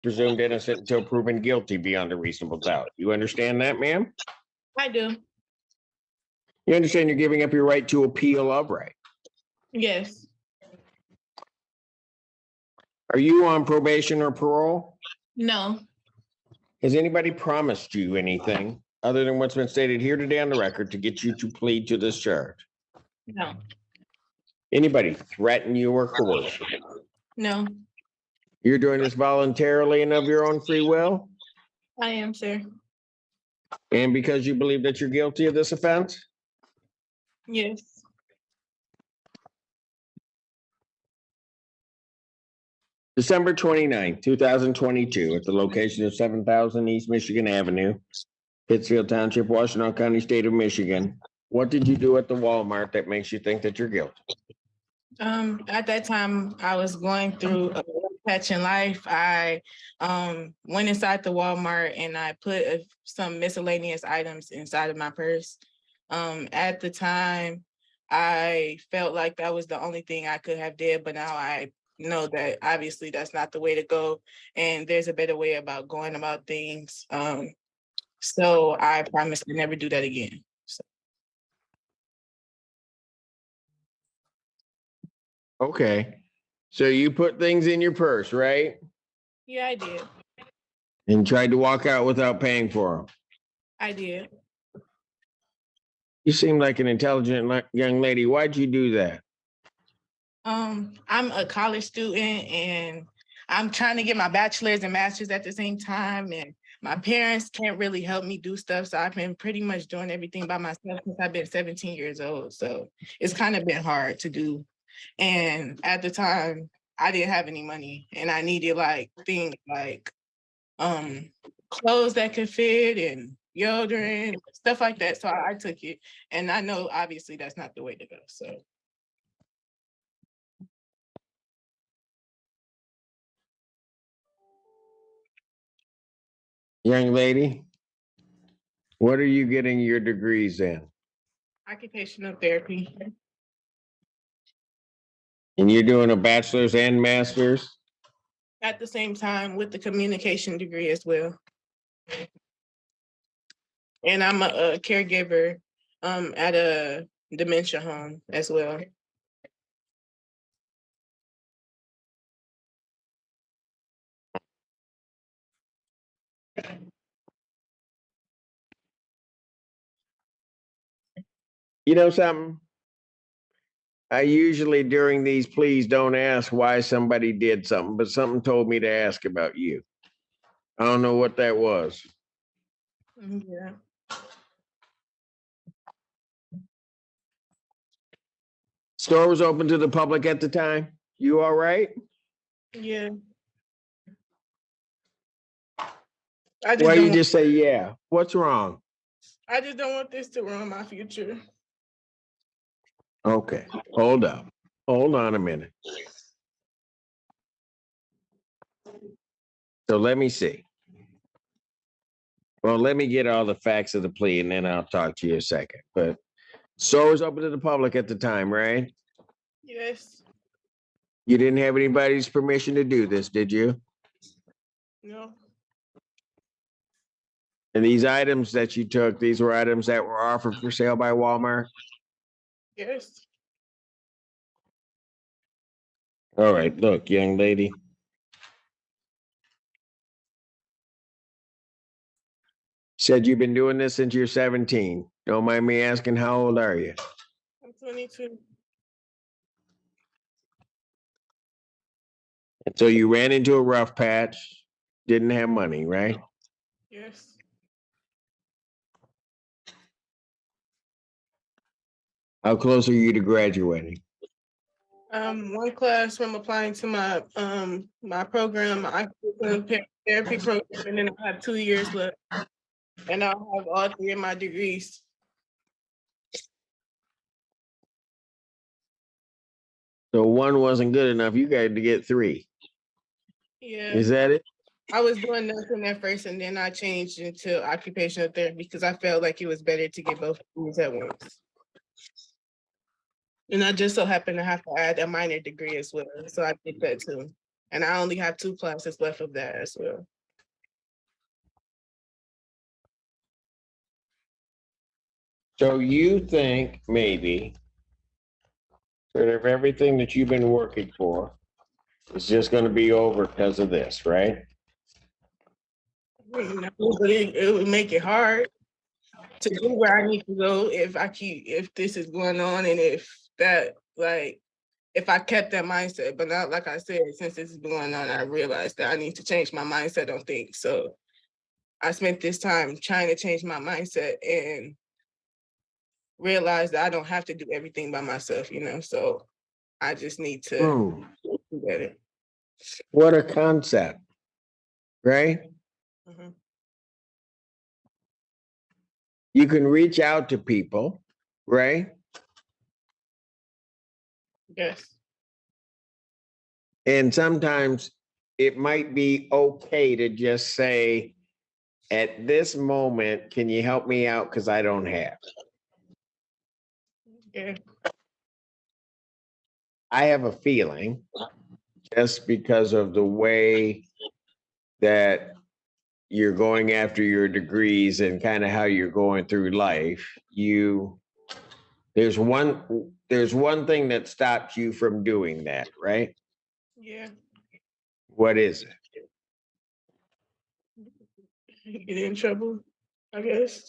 presumed innocent until proven guilty beyond a reasonable doubt. You understand that, ma'am? I do. You understand you're giving up your right to appeal of right. Yes. Are you on probation or parole? No. Has anybody promised you anything other than what's been stated here today on the record to get you to plead to this charge? No. Anybody threaten you or coerce you? No. You're doing this voluntarily and of your own free will? I am, sir. And because you believe that you're guilty of this offense? Yes. December 29th, 2022, at the location of 7000 East Michigan Avenue, Pittsfield Township, Washtenaw County, State of Michigan. What did you do at the Walmart that makes you think that you're guilty? At that time, I was going through a patch in life. I went inside the Walmart and I put some miscellaneous items inside of my purse. At the time, I felt like that was the only thing I could have did, but now I know that obviously that's not the way to go, and there's a better way about going about things. So I promise to never do that again. So. Okay. So you put things in your purse, right? Yeah, I did. And tried to walk out without paying for them. I did. You seem like an intelligent young lady. Why'd you do that? I'm a college student and I'm trying to get my bachelor's and master's at the same time. And my parents can't really help me do stuff. So I've been pretty much doing everything by myself since I've been 17 years old. So it's kind of been hard to do. And at the time, I didn't have any money and I needed like things like clothes that could fit and deodorant, stuff like that. So I took it. And I know obviously that's not the way to go. So. Young lady, what are you getting your degrees in? Occupational therapy. And you're doing a bachelor's and master's? At the same time with the communication degree as well. And I'm a caregiver at a dementia home as well. You know something? I usually during these pleas don't ask why somebody did something, but something told me to ask about you. I don't know what that was. Yeah. Store was open to the public at the time. You all right? Yeah. Why you just say yeah? What's wrong? I just don't want this to ruin my future. Okay, hold up. Hold on a minute. So let me see. Well, let me get all the facts of the plea and then I'll talk to you a second. But store was open to the public at the time, right? Yes. You didn't have anybody's permission to do this, did you? No. And these items that you took, these were items that were offered for sale by Walmart? Yes. All right, look, young lady. Said you've been doing this since you're 17. Don't mind me asking, how old are you? I'm 22. And so you ran into a rough patch, didn't have money, right? Yes. How close are you to graduating? One class from applying to my my program, my occupational therapy program, and then I have 2 years left. And I'll have all 3 of my degrees. So one wasn't good enough. You got to get 3. Yeah. Is that it? I was doing nursing at first, and then I changed into occupational therapy because I felt like it was better to get both degrees at once. And I just so happened to have to add a minor degree as well, so I did that too. And I only have 2 classes left of that as well. So you think maybe sort of everything that you've been working for is just going to be over because of this, right? You know, but it would make it hard to go where I need to go if this is going on, and if I kept that mindset. But not, like I said, since this is going on, I realized that I need to change my mindset on things. So I spent this time trying to change my mindset and realize that I don't have to do everything by myself, so I just need to do better. What a concept, right? Mhm. You can reach out to people, right? Yes. And sometimes it might be okay to just say, at this moment, can you help me out? Because I don't have. Yeah. I have a feeling, just because of the way that you're going after your degrees and kind of how you're going through life, there's one thing that stops you from doing that, right? Yeah. What is it? Get in trouble, I guess.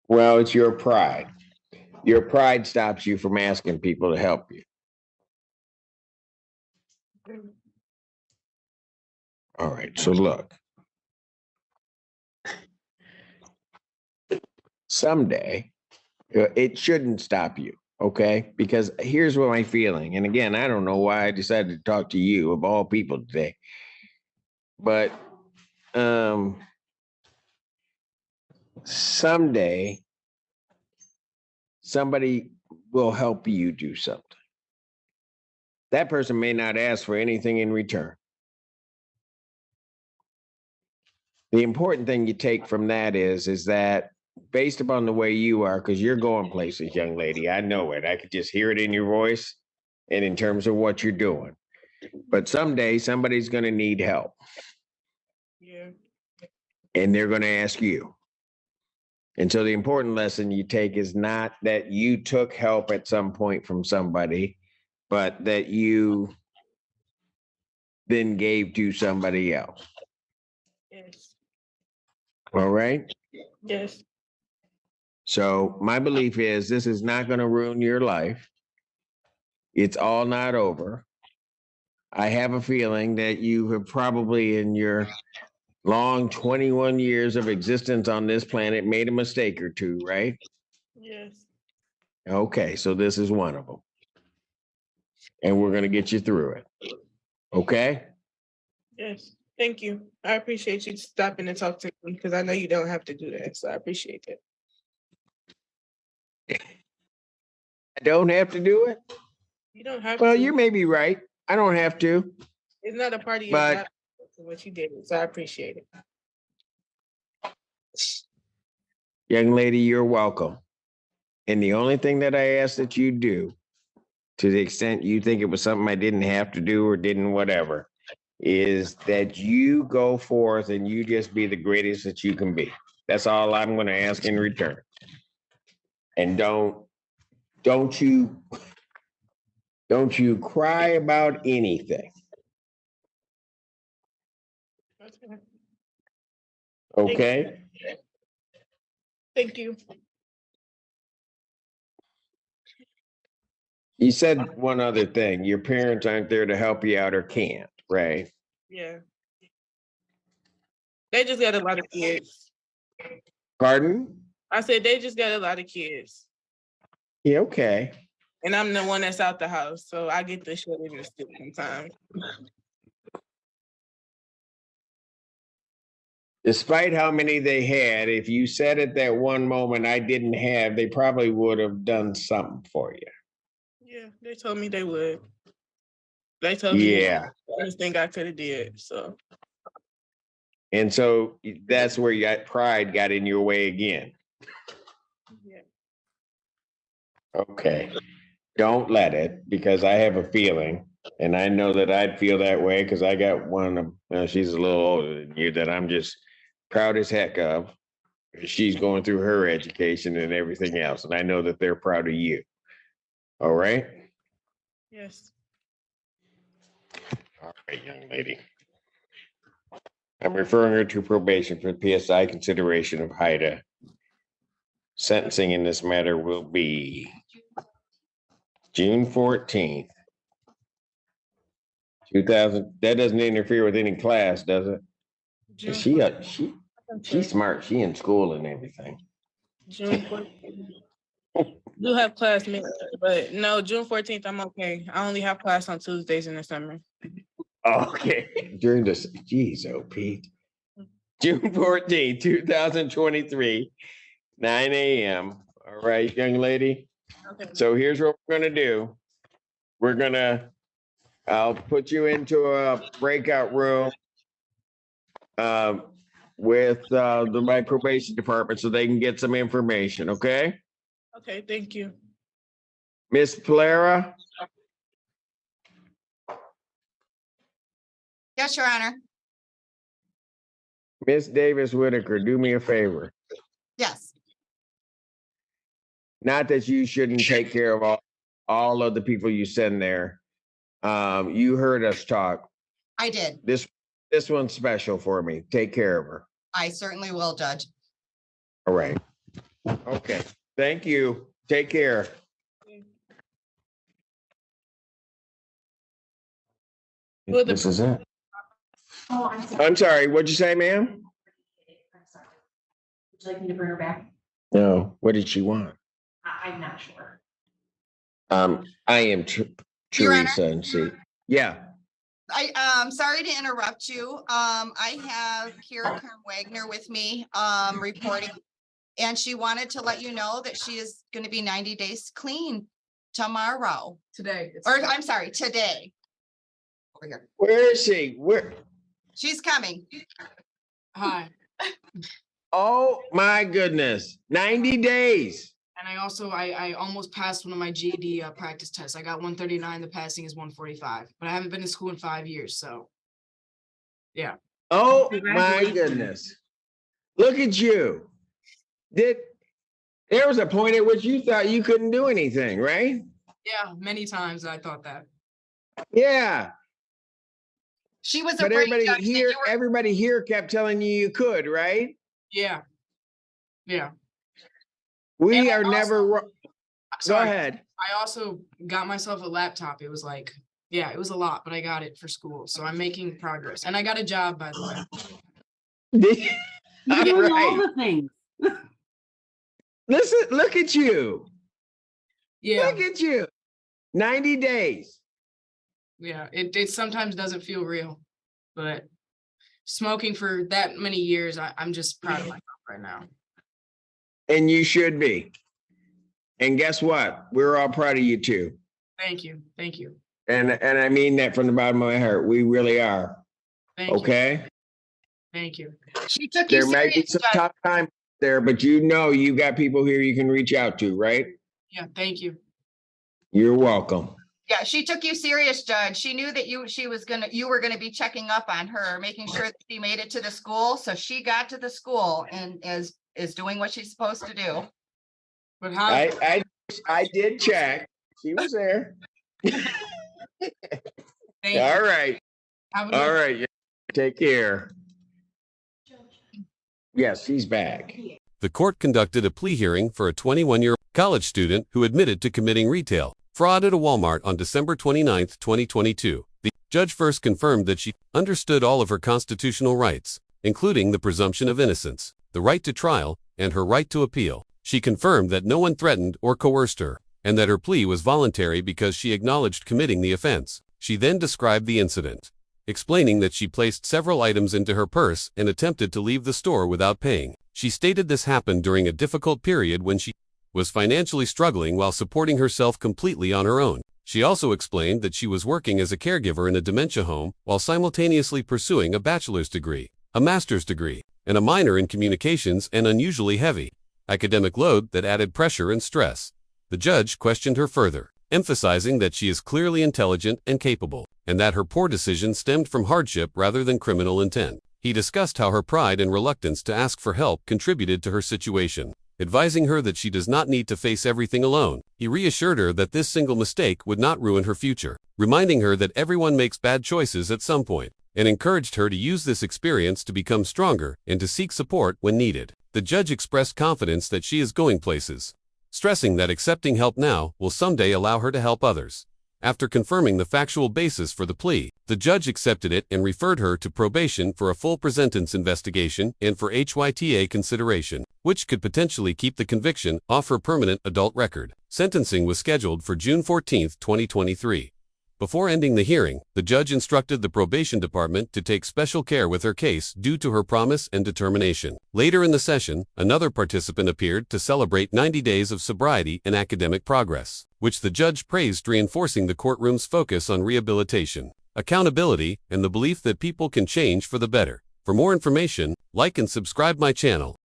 Well, it's your pride. Your pride stops you from asking people to help you. All right, so look. Someday, it shouldn't stop you, okay? Because here's what my feeling, and again, I don't know why I decided to talk to you of all people today, but someday somebody will help you do something. That person may not ask for anything in return. The important thing you take from that is that based upon the way you are, because you're going places, young lady, I know it. I could just hear it in your voice and in terms of what you're doing. But someday somebody's going to need help. Yeah. And they're going to ask you. And so the important lesson you take is not that you took help at some point from somebody, but that you then gave to somebody else. Yes. All right. Yes. So my belief is this is not going to ruin your life. It's all not over. I have a feeling that you have probably in your long 21 years of existence on this planet made a mistake or two, right? Yes. Okay, so this is one of them. And we're going to get you through it. Okay? Yes. Thank you. I appreciate you stopping to talk to me because I know you don't have to do that. So I appreciate it. I don't have to do it. You don't have Well, to. you may be right. I don't have to. It's not a part of your But job what you did. So I appreciate it. young lady, you're welcome. And the only thing that I ask that you do, to the extent you think it was something I didn't have to do or didn't whatever, is that you go forth and you just be the greatest that you can be. That's all I'm going to ask in return. And don't you cry about anything. Okay? Thank you. You said one other thing. Your parents aren't there to help you out or can't, right? Yeah. They just got a lot of kids. Pardon? I said they just got a lot of kids. Yeah, okay. And I'm the one that's out the house. So I get the shit in the stick sometimes. Despite how many they had, if you said at that one moment I didn't have, they probably would have done something for you. Yeah, they told me they would. They told me Yeah. this thing I could have did. So And so that's where your pride got in your way again. yeah. Okay. Don't let it, because I have a feeling And I know that I'd feel that way because I got one, she's a little older than you, that I'm just proud as heck of. She's going through her education and everything else. And I know that they're proud of you. All right? Yes. All right, young lady. I'm referring her to probation for PSI consideration of HIDA. Sentencing in this matter will be June 14th, 2000. That doesn't interfere with any class, does it? June She's smart. She in school and everything. June 14th. Do have class, but no, June 14th, I'm okay. I only have class on Tuesdays in the summer. Okay. During this, geez, oh, Pete. June 14th, 2023, 9 a.m. All right, young lady. Okay. So here's what we're going to do. I'll put you into a breakout room with my probation department so they can get some information, okay? Okay, thank you. Miss Polera? Yes, Your Honor. Miss Davis Whitaker, do me a favor. Yes. Not that you shouldn't take care of all of the people you send there. You heard us talk. I did. This one's special for me. Take care of her. I certainly will, Judge. All right. Okay. Thank you. Take care. Well, This is it. Oh, I'm sorry. I'm sorry. What'd you say, ma'am? I'm sorry. Would you like me to bring her back? No. What did she want? I'm not sure. I am Your Honor? Teresa and see. Yeah. I'm sorry to interrupt you. I have Kira Wagner with me, reporting, and she wanted to let you know that she is going to be 90 days clean tomorrow. Today. Or I'm sorry, today. Over here. Where is she? Where? She's coming. Hi. Oh my goodness. 90 days. And I also, I almost passed one of my GED practice tests. I got 139, the passing is 145, but I haven't been in school in 5 years, so. Yeah. Oh my goodness. Look at you. There was a point at which you thought you couldn't do anything, right? Yeah, many times I thought that. Yeah. She was But afraid, Judge, that everybody here kept telling you could, right? Yeah. Yeah. We And are also- never. Go Sorry. ahead. I also got myself a laptop. It was like, yeah, it was a lot, but I got it for school. So I'm making progress. And I got a job, by the way. You're doing all Right. the things. Listen, look at you. Yeah. Look at you. 90 days. Yeah. It sometimes doesn't feel real, but smoking for that many years, I'm just proud of myself right now. And you should be. And guess what? We're all proud of you too. Thank you. Thank you. And I mean that from the bottom of my heart. We really are. Thank you. Okay. Thank you. she took you There might be serious, some Judge. tough times there, but you know you got people here you can reach out to, right? Yeah. Thank you. You're welcome. Yeah, she took you serious, Judge. She knew that you were gonna be checking up on her, making sure that she made it to the school. So she got to the school and is doing what she's supposed to do. But how? I did check. She was there. Thank you. All right. Have a good- All right. Take care. Yes, he's back. The court conducted a plea hearing for a 21-year college student who admitted to committing retail fraud at a Walmart on December 29, 2022. The judge first confirmed that she understood all of her constitutional rights, including the presumption of innocence, the right to trial, and her right to appeal. She confirmed that no one threatened or coerced her, and that her plea was voluntary because she acknowledged committing the offense. She then described the incident, explaining that she placed several items into her purse and attempted to leave the store without paying. She stated this happened during a difficult period when she was financially struggling while supporting herself completely on her own. She also explained that she was working as a caregiver in a dementia home while simultaneously pursuing a bachelor's degree, a master's degree, and a minor in communications, and unusually heavy academic load that added pressure and stress. The judge questioned her further, emphasizing that she is clearly intelligent and capable, and that her poor decision stemmed from hardship rather than criminal intent. He discussed how her pride and reluctance to ask for help contributed to her situation, advising her that she does not need to face everything alone. He reassured her that this single mistake would not ruin her future, reminding her that everyone makes bad choices at some point, and encouraged her to use this experience to become stronger and to seek support when needed. The judge expressed confidence that she is going places, stressing that accepting help now will someday allow her to help others. After confirming the factual basis for the plea, the judge accepted it and referred her to probation for a full presentence investigation and for HYTA consideration, which could potentially keep the conviction off her permanent adult record. Sentencing was scheduled for June 14, 2023. Before ending the hearing, the judge instructed the probation department to take special care with her case due to her promise and determination. Later in the session, another participant appeared to celebrate 90 days of sobriety and academic progress, which the judge praised, reinforcing the courtroom's focus on rehabilitation, accountability, and the belief that people can change for the better. For more information, like and subscribe my channel.